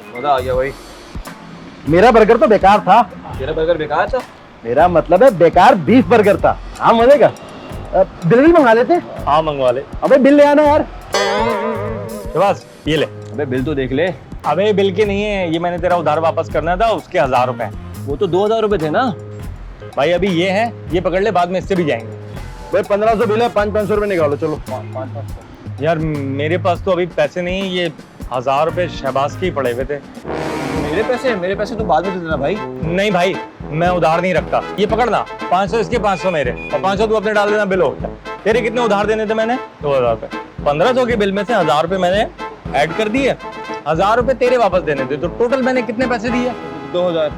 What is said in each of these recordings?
मजा आ गया भाई। मेरा बर्गर तो बेकार था। तेरा बर्गर बेकार था? मेरा मतलब है बेकार बीफ बर्गर था। हाँ मजे का। बिल भी मंगा लेते। हाँ मंगवा ले। अबे बिल ले आना यार। शहबाज ये ले। अबे बिल तो देख ले। अबे बिल के नहीं है, ये मैंने तेरा उधार वापस करना था, उसके 1000 रुपए। वो तो 2000 रुपए थे ना भाई। अभी ये है, ये पकड़ ले, बाद में इससे भी जाएंगे। भाई 1500 बिल है, 500 रुपए निकालो चलो। यार मेरे पास तो अभी पैसे नहीं, ये 1000 रुपए शहबाज के ही पड़े हुए थे। मेरे पैसे तो बाद में दे देना भाई। नहीं भाई, मैं उधार नहीं रखता। ये पकड़ना, 500 इसके, 500 मेरे, और 500 तू अपने डाल देना, बिल हो गया। तेरे कितने उधार देने थे मैंने? 2000 रुपए। 1500 के बिल में से 1000 रुपए मैंने ऐड कर दिए, 1000 रुपए तेरे वापस देने थे। तो टोटल मैंने कितने पैसे दिए? 2000।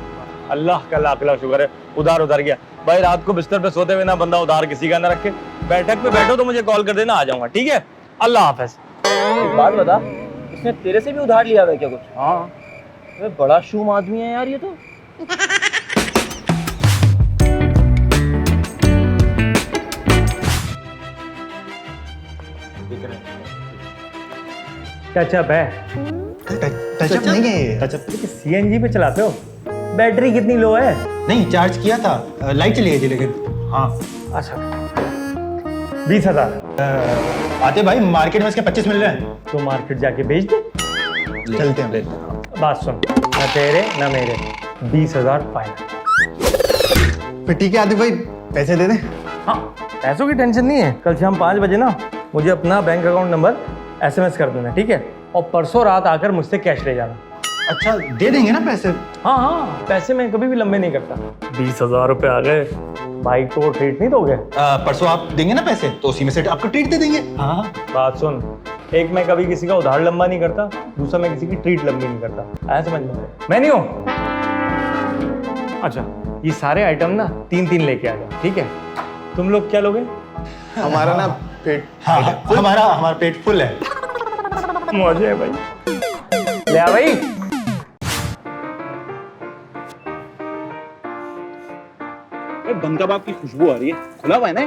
अल्लाह का लाख लाख शुक्र है, उधार उधर गया। भाई रात को बिस्तर पे सोते हुए ना बंदा उधार किसी का ना रखे। बैठक पे बैठो तो मुझे कॉल कर देना, आ जाऊंगा, ठीक है? अल्लाह हाफिज। एक बात बता, इसने तेरे से भी उधार लिया हुआ है क्या कुछ? हाँ। अबे बड़ा शूम आदमी है यार ये तो। टचअप है। टचअप नहीं है ये। टचअप सीएनजी पे चलाते हो? बैटरी कितनी लो है? नहीं चार्ज किया था, लाइट चली गई थी लेकिन। हाँ। अच्छा 20,000। आते भाई, मार्केट में इसके 25 मिल रहे हैं। तो मार्केट जाके बेच दे। चलते हैं, लेते हैं। बात सुन, न तेरे न मेरे, 20,000 फाइनल। फिर ठीक है आतिफ भाई, पैसे दे दे। हाँ, पैसों की टेंशन नहीं है। कल शाम 5 बजे ना मुझे अपना बैंक अकाउंट नंबर SMS कर देना, ठीक है? और परसों रात आकर मुझसे कैश ले जाना। अच्छा दे देंगे ना पैसे? हाँ हाँ, पैसे मैं कभी भी लंबे नहीं करता। 20,000 रुपए आ गए, भाई को ट्रीट नहीं दोगे? परसों आप देंगे ना पैसे, तो उसी में से आपको ट्रीट दे देंगे। हाँ। बात सुन, एक मैं कभी किसी का उधार लंबा नहीं करता, दूसरा मैं किसी की ट्रीट लंबी नहीं करता। आया समझ में? मैं नहीं हूँ। अच्छा ये सारे आइटम ना 3-3 लेके आ जाओ, ठीक है? तुम लोग क्या लोगे? हमारा ना पेट। हाँ, हमारा पेट फुल है। मौजे है भाई। ले आ भाई। बन कबाब की खुशबू आ रही है, खुला हुआ है ना?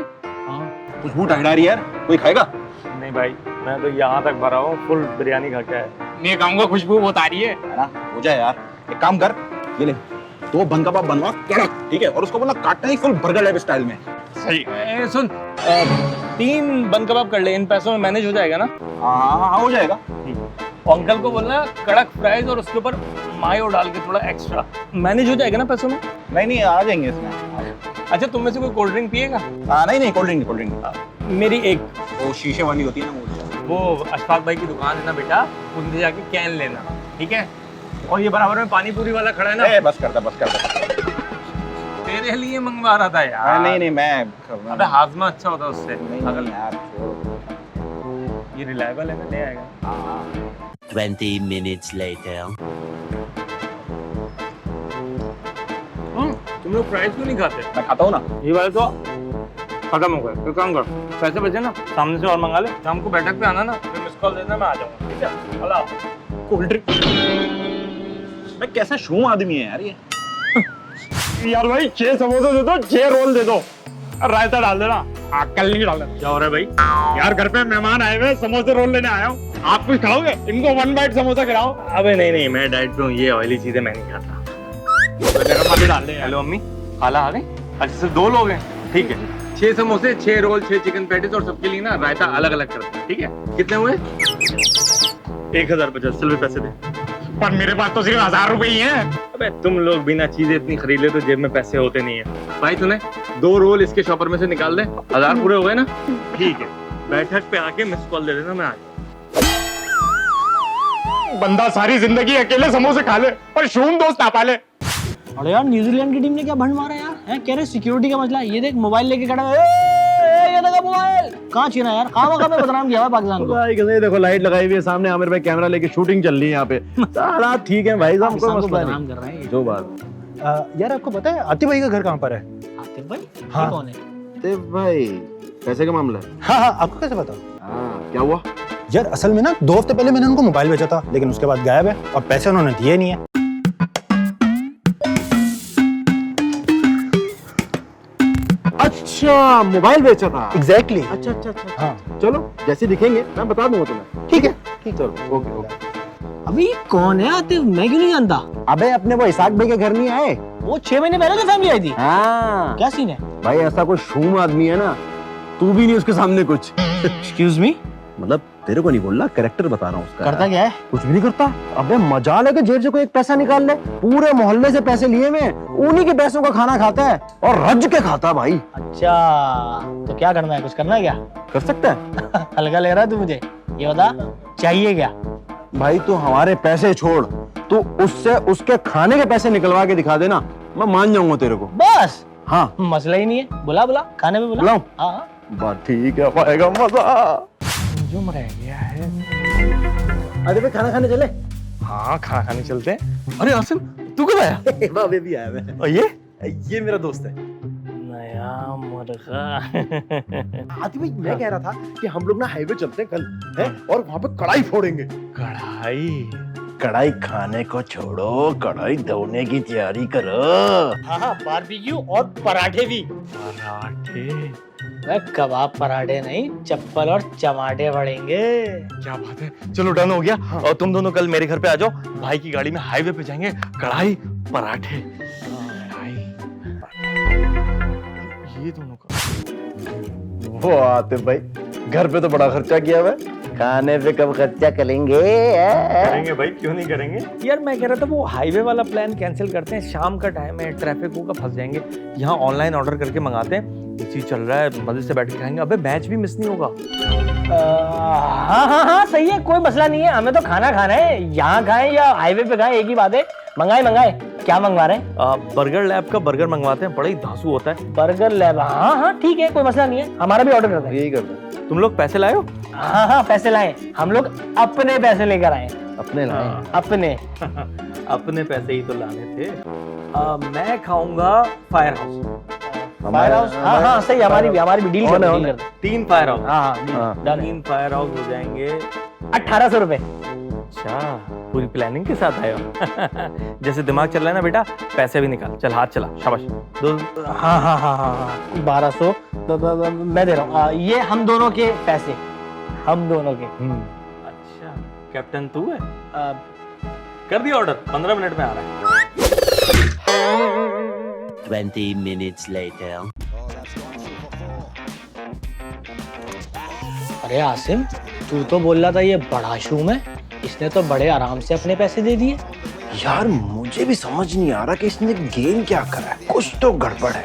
हाँ खुशबू टकरा रही है यार, कोई खाएगा? नहीं भाई, मैं तो यहाँ तक भरा हूँ, फुल बिरयानी खा के आया। मैं कहूँगा खुशबू बहुत आ रही है ना हो जाए यार। एक काम कर, ये ले 2 बन कबाब बनवा कड़क, ठीक है? और उसको बोलना काटना ही फुल बर्गर टाइप स्टाइल में। सही। सुन, 3 बन कबाब कर ले, इन पैसों में मैनेज हो जाएगा ना? हाँ हो जाएगा। अंकल को बोलना कड़क फ्राइज और उसके ऊपर मायो डाल के थोड़ा एक्स्ट्रा, मैनेज हो जाएगा ना पैसों में? नहीं आ जाएंगे इसमें। अच्छा तुम में से कोई कोल्ड ड्रिंक पिएगा? नहीं कोल्ड ड्रिंक। मेरी एक। वो शीशे वाली होती है ना वो अशफाक भाई की दुकान है ना बेटा, उनसे जाके कैन लेना, ठीक है? और ये बराबर में पानी पूरी वाला खड़ा है ना, बस कर दे। तेरे लिए मंगवा रहा था यार। नहीं मैं अबे हाजमा अच्छा होता है उससे। नहीं यार, ये रिलायबल है ना, ले आएगा। 20 minutes later. तुम लोग फ्राइज क्यों नहीं खाते? मैं खाता हूँ ना। ये वाले तो खत्म हो गए। तो काम कर, पैसे बचे ना, सामने से और मंगा ले। शाम को बैठक पे आना ना, फिर मिस कॉल देना, मैं आ जाऊंगा, ठीक है? अल्लाह। Cold drink. मैं कैसा शूम आदमी है यार ये। यार भाई 6 समोसे दे दो, 6 रोल दे दो, रायता डाल देना, अक्कल नहीं डालना। क्या हो रहा है भाई? यार घर पे मेहमान आए हुए, समोसे रोल लेने आया हूँ, आप कुछ खाओगे? इनको 1 बाइट समोसा खिलाओ। अबे नहीं, मैं डाइट पे हूँ, ये ऑयली चीजें मैं नहीं खाता। गरम पानी डाल दे। हेलो अम्मी, खाला आ गई? अच्छा सिर्फ 2 लोग हैं, ठीक है? 6 समोसे, 6 रोल, 6 चिकन पैटीज और सबके लिए ना रायता अलग अलग करते हैं, ठीक है? कितने हुए? 1050। चल भी पैसे दे। पर मेरे पास तो सिर्फ 1000 रुपए ही हैं। अबे तुम लोग बिना चीजें इतनी खरीद ले तो जेब में पैसे होते नहीं है भाई। तूने 2 रोल इसके शॉपर में से निकाल दे, 1000 पूरे हो गए ना? ठीक है, बैठक पे आके मिस कॉल दे देना, मैं आ जाऊंगा। बंदा सारी जिंदगी अकेले समोसे खा ले और शूम दोस्त ना पाले। अरे यार न्यूजीलैंड की टीम ने क्या भंड मारा यार, हैं? कह रहे सिक्योरिटी का मसला है। ये देख मोबाइल लेके खड़ा है, ये देखो मोबाइल कहाँ छीना यार, कहाँ में बदनाम किया है पाकिस्तान को। भाई कैसे देखो, लाइट लगाई हुई है सामने, आमिर भाई कैमरा लेके शूटिंग चल रही है यहाँ पे। हालात ठीक है भाई साहब, कोई मसला बदनाम नहीं। कर रहे हैं जो बात यार आपको पता है आतिफ भाई का घर कहाँ पर है? आतिफ भाई? हाँ। ये कौन है? आतिफ भाई पैसे का मामला है। हाँ आपको कैसे पता? क्या हुआ? यार असल में ना 2 हफ्ते पहले मैंने उनको मोबाइल बेचा था, लेकिन उसके बाद गायब है और पैसे उन्होंने दिए नहीं है। अच्छा मोबाइल बेचा था। एग्जैक्टली। अच्छा हाँ चलो जैसे दिखेंगे मैं बता दूंगा तुम्हें। ठीक है। चलो ओके। अब अभी कौन है आतिफ? मैं क्यों नहीं जानता? अबे अपने वो इसाक भाई के घर नहीं आए? वो 6 महीने पहले तो फैमिली आई थी। हाँ क्या सीन है? भाई, ऐसा कोई शूम आदमी है ना, तू भी नहीं उसके सामने कुछ। एक्सक्यूज मी, मतलब तेरे को नहीं बोल रहा, कैरेक्टर बता रहा हूँ उसका। करता क्या है? कुछ भी नहीं करता। अबे मजाल है कि जेब से कोई एक पैसा निकाल ले। पूरे मोहल्ले से पैसे लिए में उन्हीं के पैसों का खाना खाता है और रज के खाता है भाई। अच्छा, तो क्या करना है? कुछ करना है क्या? कर सकता है? हल्का ले रहा है तू मुझे? ये बता, चाहिए क्या? भाई तू हमारे पैसे छोड़, तू उससे उसके खाने के पैसे निकलवा के दिखा देना, मैं मान जाऊंगा तेरे को। बस, हाँ मसला ही नहीं है। बुला बुला, खाने में बुला। बुलाऊं? हाँ, बात ठीक है, पाएगा मजा। जुम रह गया है। अरे भाई खाना खाने चले? हाँ, खाना खाने चलते हैं। अरे आसिम, तू कब आया? बाबे भी आया मैं। और ये मेरा दोस्त है। नया मुर्गा। आती भाई, मैं कह रहा था कि हम लोग ना हाईवे चलते हैं कल, हैं, और वहाँ पे कढ़ाई फोड़ेंगे। कढ़ाई? कढ़ाई खाने को छोड़ो, कढ़ाई धोने की तैयारी करो। हाँ, बारबेक्यू और पराठे भी। पराठे? कबाब पराठे नहीं, चप्पल और चमाटे पड़ेंगे। क्या बात है, चलो डन हो गया। और तुम दोनों कल मेरे घर पे आ जाओ, भाई की गाड़ी में हाईवे पे जाएंगे। कढ़ाई पराठे, कढ़ाई पराठे, ये दोनों का। वो आते भाई, घर पे तो बड़ा खर्चा किया हुआ है, खाने पे कब खर्चा करेंगे? करेंगे भाई, क्यों नहीं करेंगे यार। मैं कह रहा था वो हाईवे वाला प्लान कैंसिल करते हैं, शाम का टाइम है, ट्रैफिक होगा, फंस जाएंगे। यहाँ ऑनलाइन ऑर्डर करके मंगाते हैं, इसी चल रहा है, मजे से बैठ के खाएंगे। अबे मैच भी मिस नहीं होगा। हाँ हाँ हाँ, सही है, कोई मसला नहीं है। हमें तो खाना खाना है, यहाँ खाएं या हाईवे पे खाएं, एक ही बात है। मंगाए। क्या मंगवा रहे हैं? बर्गर लैब का बर्गर मंगवाते हैं, बड़ा ही धांसू होता है। Burger lab? हाँ, ठीक है, कोई मसला नहीं है, हमारा भी ऑर्डर कर दें। यही करते हैं। तुम लोग पैसे लाए हो? हाँ, पैसे लाए। हम लोग अपने पैसे लेकर आए। अपने लाए? अपने अपने पैसे ही तो लाने थे। मैं खाऊंगा फायर हाउस। Fire house? हाँ, सही, हमारी भी डील कर दे। 3 फायर हाउस। हाँ, डन। 3 फायर हाउस हो जाएंगे 1800 रुपए। अच्छा, पूरी प्लानिंग के साथ आए हो। जैसे दिमाग चल रहा है ना बेटा, पैसे भी निकाल। चल हाथ चला, शाबाश। हाँ, 1200 मैं दे रहा हूँ। ये हम दोनों के पैसे, हम दोनों के। अच्छा, कैप्टन तू है? कर दिया ऑर्डर, 15 मिनट में आ रहा है। 20 minutes later. अरे आसिम, तू तो बोल रहा था ये बड़ा शूम है, इसने तो बड़े आराम से अपने पैसे दे दिए। यार मुझे भी समझ नहीं आ रहा कि इसने गेम क्या करा है, कुछ तो गड़बड़ है।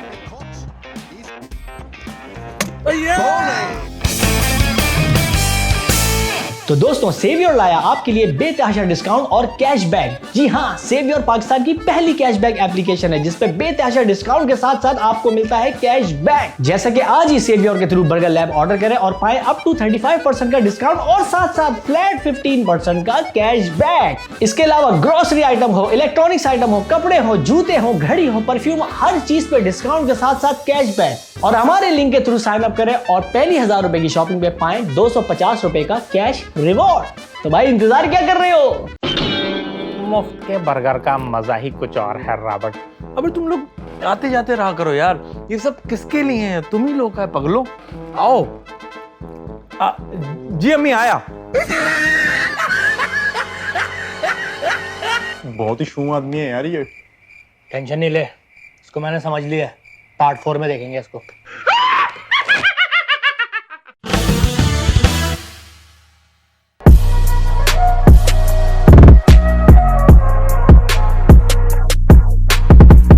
तो दोस्तों, सेवियर लाया आपके लिए बेतहाशा डिस्काउंट और कैशबैक। जी हाँ, सेवियर पाकिस्तान की पहली कैशबैक एप्लीकेशन है जिसपे बेतहाशा डिस्काउंट के साथ साथ आपको मिलता है कैशबैक। जैसे कि आज ही सेवियर के थ्रू बर्गर लैब ऑर्डर करें और पाए अप टू 35% का डिस्काउंट और साथ साथ फ्लैट 15% का कैशबैक। इसके अलावा ग्रोसरी आइटम हो, इलेक्ट्रॉनिक्स आइटम हो, कपड़े हो, जूते हो, घड़ी हो, परफ्यूम, हर चीज पे डिस्काउंट के साथ साथ कैशबैक। और हमारे लिंक के थ्रू साइन अप करें और पहली 1000 रुपए की शॉपिंग पे पाएं 250 रुपए का कैश रिवॉर्ड। तो भाई इंतजार क्या कर रहे हो? मुफ्त के बर्गर का मजा ही कुछ और है रॉबर्ट। अबे तुम लोग आते जाते रहा करो यार, ये सब किसके लिए है? तुम ही लोग है पगलो। आओ। जी अम्मी आया। बहुत ही शू आदमी है यार ये। टेंशन नहीं ले, इसको मैंने समझ लिया है। पार्ट 4 में देखेंगे इसको।